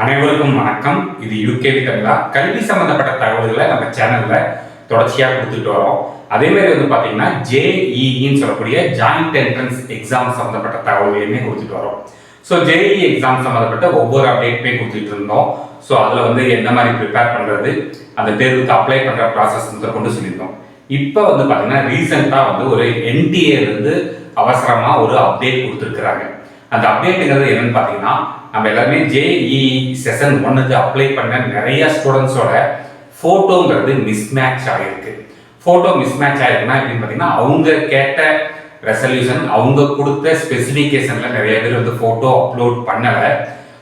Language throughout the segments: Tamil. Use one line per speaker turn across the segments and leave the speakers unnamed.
அனைவருக்கும் வணக்கம். இது யூகேவி தமிழா. கல்வி சம்பந்தப்பட்ட தகவல்களை நம்ம சேனல்ல தொடர்ச்சியாக கொடுத்துட்டு வரோம். அதே மாதிரி பார்த்தீங்கன்னா ஜேஇஇன்னு சொல்லக்கூடிய ஜாயிண்ட் என்ட்ரன்ஸ் எக்ஸாம் சம்பந்தப்பட்ட தகவல்களையுமே கொடுத்துட்டு வரோம். ஸோ ஜேஇஇ எக்ஸாம் சம்பந்தப்பட்ட ஒவ்வொரு அப்டேட்டுமே கொடுத்துட்டு இருந்தோம். ஸோ அதில் என்ன மாதிரி ப்ரிப்பேர் பண்ணுறது, அந்த தேர்வுக்கு அப்ளை பண்ணுற ப்ராசஸ் கொண்டு சொல்லியிருந்தோம். இப்போ பார்த்தீங்கன்னா ரீசெண்டாக ஒரு என்டிஏலேருந்து அவசரமாக ஒரு அப்டேட் கொடுத்துருக்குறாங்க. அந்த அப்டேட்டுங்கிறது என்னன்னு பார்த்தீங்கன்னா, நம்ம எல்லாருமே ஜேஇஇ செஷன் 1க்கு அப்ளை பண்ண நிறைய ஸ்டூடெண்ட்ஸோட ஃபோட்டோங்கிறது மிஸ்மேட்ச் ஆகிருக்கு. ஃபோட்டோ மிஸ்மேட்ச் ஆகிருக்குன்னா எப்படின்னு பார்த்தீங்கன்னா, அவங்க கேட்ட ரெசல்யூஷன், அவங்க கொடுத்த ஸ்பெசிஃபிகேஷனில் நிறைய பேர் ஃபோட்டோ அப்லோட் பண்ணலை.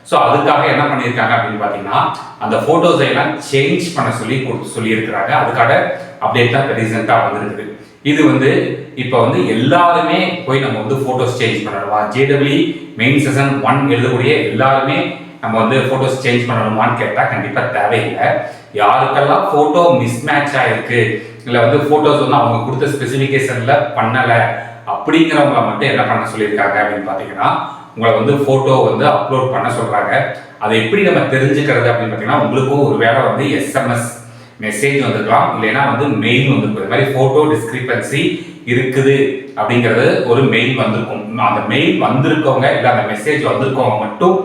ஸோ அதுக்காக என்ன பண்ணியிருக்காங்க அப்படின்னு பார்த்தீங்கன்னா, அந்த ஃபோட்டோஸை எல்லாம் சேஞ்ச் பண்ண சொல்லியிருக்கிறாங்க. அதுக்காக அப்டேட் தான் ரீசெண்டாக வந்துருக்குது. இது இப்போ எல்லாருமே போய் நம்ம ஃபோட்டோஸ் சேஞ்ச் பண்ணணுமா, ஜேடபிள்யூ மெயின் செஷன் 1 எழுதக்கூடிய எல்லாருமே நம்ம ஃபோட்டோஸ் சேஞ்ச் பண்ணணுமான்னு கேட்டால் கண்டிப்பாக தேவையில்லை. யாருக்கெல்லாம் ஃபோட்டோ மிஸ்மேட்ச் ஆகிருக்கு, இல்லை ஃபோட்டோஸ் அவங்க கொடுத்த ஸ்பெசிஃபிகேஷனில் பண்ணலை அப்படிங்கிறவங்களை மட்டும் என்ன பண்ண சொல்லியிருக்காங்க அப்படின்னு பார்த்தீங்கன்னா, உங்களை ஃபோட்டோ அப்லோட் பண்ண சொல்கிறாங்க. அதை எப்படி நம்ம தெரிஞ்சுக்கிறது அப்படின்னு பார்த்தீங்கன்னா, உங்களுக்கும் ஒரு வேளை எஸ்எம்எஸ் மெசேஜ் வந்துருக்கலாம், இல்லைன்னா மெயில் வந்துருக்கும். இது மாதிரி ஃபோட்டோ டிஸ்கிரிபன்சி இருக்குது அப்படிங்கிறது ஒரு மெயில் வந்திருக்கும். அந்த மெயில் வந்திருக்கவங்க இல்லை அந்த மெசேஜ் வந்திருக்கவங்க மட்டும்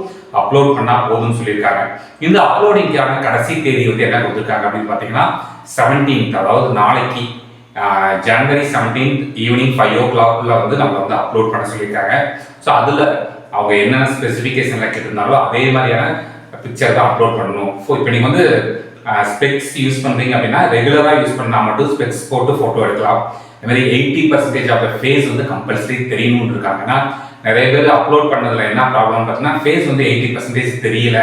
அப்லோட் பண்ணால் போதும்னு சொல்லியிருக்காங்க. இந்த அப்லோடிங்கான கடைசி தேதி என்ன கொடுத்துருக்காங்க அப்படின்னு பார்த்தீங்கன்னா 17th, அதாவது நாளைக்கு ஜனவரி 17th ஈவினிங் 5 o'clock நம்ம அப்லோட் பண்ண சொல்லியிருக்காங்க. ஸோ அதில் அவங்க என்னென்ன ஸ்பெசிஃபிகேஷனில் கேட்டிருந்தாலும் அதே மாதிரியான பிக்சர் தான் அப்லோட் பண்ணணும். இப்போ நீங்கள் ஸ்பெக்ஸ் யூஸ் பண்ணுறீங்க அப்படின்னா ரெகுலராக யூஸ் பண்ணால் மட்டும் ஸ்பெக்ஸ் போட்டு ஃபோட்டோ எடுக்கலாம். அது மாதிரி 80% ஆஃப் த ஃபேஸ் கம்பல்சரி தெரியணும்னு இருக்காங்க. ஏன்னா நிறைய பேர் அப்லோட் பண்ணதில் என்ன ப்ராப்ளம் பார்த்தீங்கன்னா, ஃபேஸ் 80% தெரியல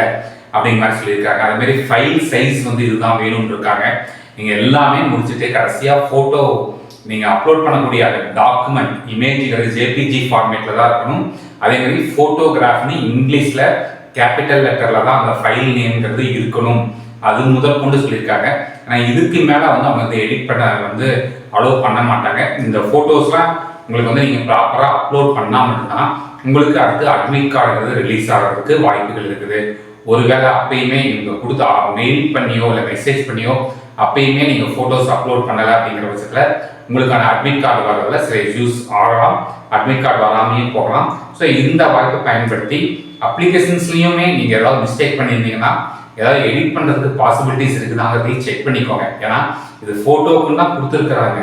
அப்படிங்கிற மாதிரி சொல்லியிருக்காங்க. அதுமாரி ஃபைல் சைஸ் இதுதான் வேணும்னு இருக்காங்க. நீங்கள் எல்லாமே முடிச்சுட்டு கடைசியாக ஃபோட்டோ நீங்கள் அப்லோட் பண்ணக்கூடிய அந்த டாக்குமெண்ட் இமேஜுங்கிறது ஜேபிஜி ஃபார்மேட்டில் தான் இருக்கணும். அதே மாதிரி ஃபோட்டோகிராஃப்னு இங்கிலீஷில் கேபிட்டல் லெட்டரில் தான் அந்த ஃபைல் நேம்ங்கிறது இருக்கணும். அது முதல் கொண்டு சொல்லியிருக்காங்க. ஆனால் இதுக்கு மேலே அவங்க எடிட் பண்ண அலோவ் பண்ண மாட்டாங்க. இந்த ஃபோட்டோஸ்லாம் உங்களுக்கு நீங்கள் ப்ராப்பராக அப்லோட் பண்ணால் மட்டும்தான் உங்களுக்கு அடுத்து அட்மிட் கார்டுங்கிறது ரிலீஸ் ஆகிறதுக்கு வாய்ப்புகள் இருக்குது. ஒருவேளை அப்பயுமே நீங்கள் கொடுத்து மெயில் பண்ணியோ இல்லை மெசேஜ் பண்ணியோ அப்பயுமே நீங்கள் ஃபோட்டோஸ் அப்லோட் பண்ணலை அப்படிங்கிற பட்சத்தில் உங்களுக்கான அட்மிட் கார்டு வர்றதுல சில இஷ்யூஸ் ஆகலாம், அட்மிட் கார்டு வராமையும் போகலாம். ஸோ இந்த வாய்ப்பை பயன்படுத்தி அப்ளிகேஷன்ஸ்லையுமே நீங்கள் ஏதாவது மிஸ்டேக் பண்ணியிருந்தீங்கன்னா, ஏதாவது எடிட் பண்ணுறதுக்கு பாசிபிலிட்டிஸ் இருக்குதாங்கிறதையும் செக் பண்ணிக்கோங்க. ஏன்னா இது ஃபோட்டோக்குன்னு தான் கொடுத்துருக்குறாங்க.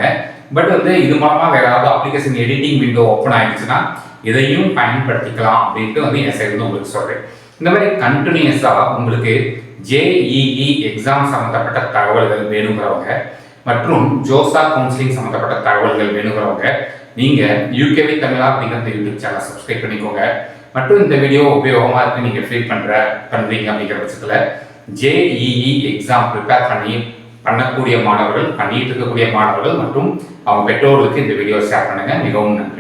பட் இது மூலமாக வேறு ஏதாவது அப்ளிகேஷன் எடிட்டிங் விண்டோ ஓப்பன் ஆகிடுச்சுன்னா இதையும் பயன்படுத்திக்கலாம் அப்படின்ட்டு என் சைடு உங்களுக்கு சொல்கிறேன். இந்த மாதிரி கண்டினியூஸாக உங்களுக்கு ஜேஇஇ எக்ஸாம் சம்மந்தப்பட்ட தகவல்கள் வேணுங்கிறவங்க மற்றும் ஜோசா கவுன்சிலிங் சம்மந்தப்பட்ட தகவல்கள் வேணுங்கிறவங்க நீங்கள் யூகேவி தமிழா அப்படிங்கிற யூடியூப் சேனல் சப்ஸ்கிரைப் பண்ணிக்கோங்க. மற்றும் இந்த வீடியோ உபயோகமாக இருக்குது நீங்கள் ஃபீல் பண்ணுறீங்க அப்படிங்கிற பட்சத்தில் ஜேஇஇ எக்ஸாம் ப்ரிப்பேர் பண்ணக்கூடிய மாணவர்கள், பண்ணிட்டு இருக்கக்கூடிய மாணவர்கள் மற்றும் அவங்க பெற்றோர்களுக்கு இந்த வீடியோ ஷேர் பண்ணுங்கள். மிகவும் நன்றி.